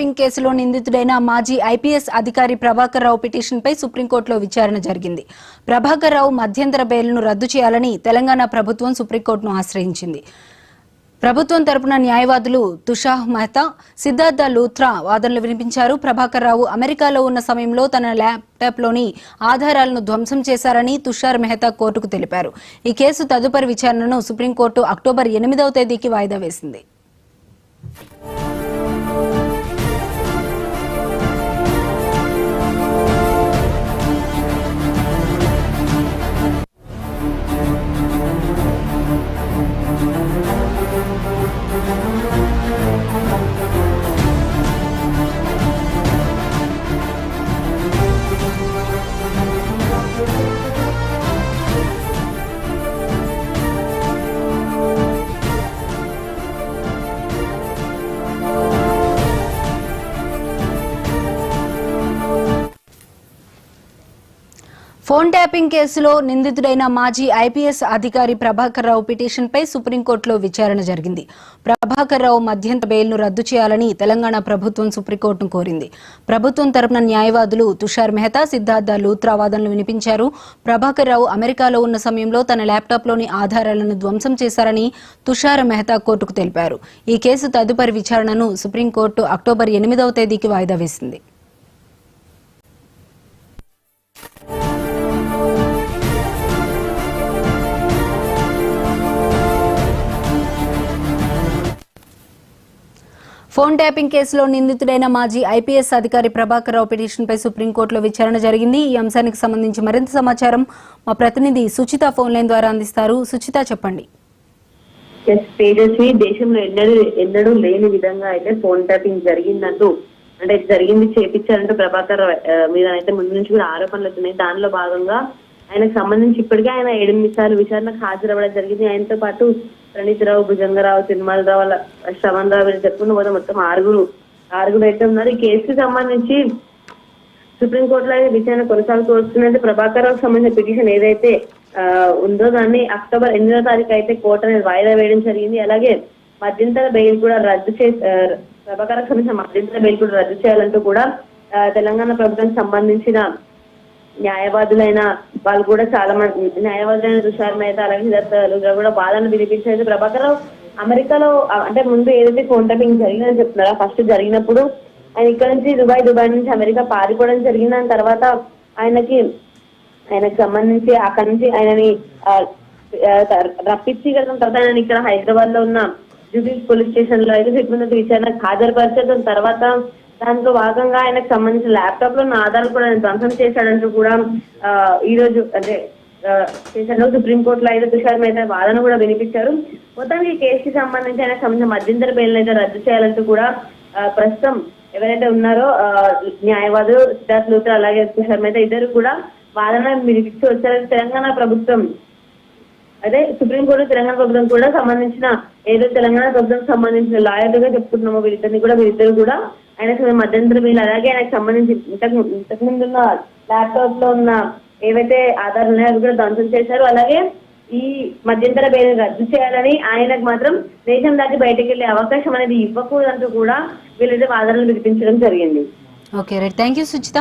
Tapping కేసులో నిందితుడైన మాజీ IPS అధికారి ప్రభాకర్ రావు పిటిషన్పై సుప్రీంకోర్టులో విచారణ జరిగింది. ప్రభాకర్ రావు మధ్యంతర బెయిల్ను రద్దు చేయాలని తెలంగాణ ప్రభుత్వం సుప్రీంకోర్టును ఆశ్రయించింది. ప్రభుత్వం తరపున న్యాయవాదులు తుషార్ మెహతా, సిద్ధార్థ లూథ్రా వాదనలు వినిపించారు. ప్రభాకర్ రావు అమెరికాలో ఉన్న సమయంలో తన ల్యాప్టాప్లోని ఆధారాలను ధ్వంసం చేశారని తుషార్ మెహతా కోర్టుకు తెలిపారు. ఈ కేసు తదుపరి విచారణను సుప్రీంకోర్టు అక్టోబర్ 8వ తేదీకి వాయిదా వేసింది. ఫోన్ ట్యాపింగ్ కేసులో నిందితుడైన మాజీ ఐపీఎస్ అధికారి ప్రభాకర్ రావు పిటిషన్పై సుప్రీంకోర్టులో విచారణ జరిగింది. ప్రభాకర్ రావు మధ్యంతర బెయిల్ను రద్దు చేయాలని తెలంగాణ ప్రభుత్వం సుప్రీంకోర్టును కోరింది. ప్రభుత్వం తరపున న్యాయవాదులు తుషార్ మెహతా, సిద్ధార్థ లూథ్రా వాదనలు వినిపించారు. ప్రభాకర్ రావు అమెరికాలో ఉన్న సమయంలో తన ల్యాప్టాప్లోని ఆధారాలను ధ్వంసం చేశారని తుషార్ మెహతా కోర్టుకు తెలిపారు. ఈ కేసు తదుపరి విచారణను సుప్రీంకోర్టు అక్టోబర్ 8వ తేదీకి వాయిదా వేసింది. ఫోన్ ట్యాపింగ్ కేసులో నిందితుడైన మాజీ ఐపీఎస్ అధికారి ప్రభాకర్ రావు పిటిషన్పై సుప్రీంకోర్టులో విచారణ జరిగింది. ఈ అంశానికి సంబంధించి మరింత సమాచారం మా ప్రతినిధి సుచిత ఫోన్ లైన్ ద్వారా అందిస్తారు. సుచిత, చెప్పండి. తేజస్వి, దేశంలో ఎన్నడూ లేని విధంగా అయితే ఫోన్ ట్యాపింగ్ జరిగిందంటూ జరిగింది చేపించారంటూ ప్రభాకర్ మీద అయితే ముందు నుంచి కూడా ఆరోపణలు వస్తున్నాయి. దానిలో భాగంగా ఆయనకు సంబంధించి ఇప్పటికే ఆయన 8 సార్లు విచారణకు హాజరవ్వడం జరిగింది. ఆయనతో పాటు ప్రణీత్ రావు, భుజంగరావు, తిరుమలరావు, శ్రవణ్ రావు చెప్పుకున్న పోతే మొత్తం ఆరుగురు అయితే ఉన్నారు. ఈ కేసుకు సంబంధించి సుప్రీంకోర్టులో అయితే విచారణ కొనసాగుతూ వస్తున్నది. ప్రభాకర్ రావుకు సంబంధించిన పిటిషన్ ఏదైతే ఉందో దాన్ని అక్టోబర్ 8వ తారీఖు అయితే కోర్టు అనేది వాయిదా వేయడం జరిగింది. అలాగే మధ్యంతర బెయిల్ కూడా రద్దు ప్రభాకర్ సంబంధించిన మధ్యంతర బెయిల్ కూడా రద్దు చేయాలంటూ కూడా తెలంగాణ ప్రభుత్వానికి సంబంధించిన న్యాయవాదులైన వాళ్ళు కూడా చాలా మంది న్యాయవాదులైన తుషార్ మెహతా, అలాగే సిద్ధార్థ కూడా వాదనలు వినిపించారు. ప్రభాకర్ రావు అమెరికాలో అంటే ముందు ఏదైతే ఫోన్ ట్యాపింగ్ జరిగిందని చెప్తున్నారో, ఫస్ట్ జరిగినప్పుడు ఆయన ఇక్కడ నుంచి దుబాయ్ నుంచి అమెరికా పారిపోవడం జరిగింది. దాని తర్వాత ఆయనకు సంబంధించి అక్కడి నుంచి ఆయనని రప్పించి తర్వాత ఆయన ఇక్కడ హైదరాబాద్ లో ఉన్న జూబ్లీ పోలీస్ స్టేషన్ లో అయితే చెప్పినట్టు విచారణకు హాజరుపరిచారు. తర్వాత దాంట్లో భాగంగా ఆయనకు సంబంధించిన ల్యాప్టాప్ లో ఉన్న ఆధారాలు కూడా ఆయన ధ్వంసం చేశాడంటూ కూడా ఈ రోజు అంటే స్టేషన్ లో సుప్రీంకోర్టులో అయితే తుషార్ మెహతా వాదన కూడా వినిపించారు. మొత్తానికి కేసుకి సంబంధించి ఆయనకు సంబంధించిన మధ్యంతర బెయిల్ అయితే రద్దు చేయాలంటూ కూడా ప్రస్తుతం ఎవరైతే ఉన్నారో న్యాయవాదులు సిద్ధార్థ లూథ్రా అలాగే తుషార్ మెహతా ఇద్దరు కూడా వాదన వినిపించి వచ్చారు. తెలంగాణ ప్రభుత్వం అదే సుప్రీంకోర్టు తెలంగాణ ప్రభుత్వం కూడా సంబంధించిన ఏదో తెలంగాణ ప్రభుత్వం సంబంధించిన లాయర్లుగా చెప్పుకుంటున్నామో వీరిద్దరు కూడా ఆయనకు మధ్యంతర బెయిల్ అలాగే ఆయనకు సంబంధించి ఇంతకు ముందు ఉన్న ల్యాప్టాప్ లో ఉన్న ఏవైతే ఆధారాలు ఉన్నాయో అవి కూడా ధ్వంసం చేశారు. అలాగే ఈ మధ్యంతర బెయిల్ రద్దు చేయాలని ఆయనకు మాత్రం దేశం దాటి బయటకు వెళ్లే అవకాశం అనేది ఇవ్వకూడదంటూ కూడా వీళ్ళైతే వాదనలు వినిపించడం జరిగింది. Okay right, thank you Suchitha.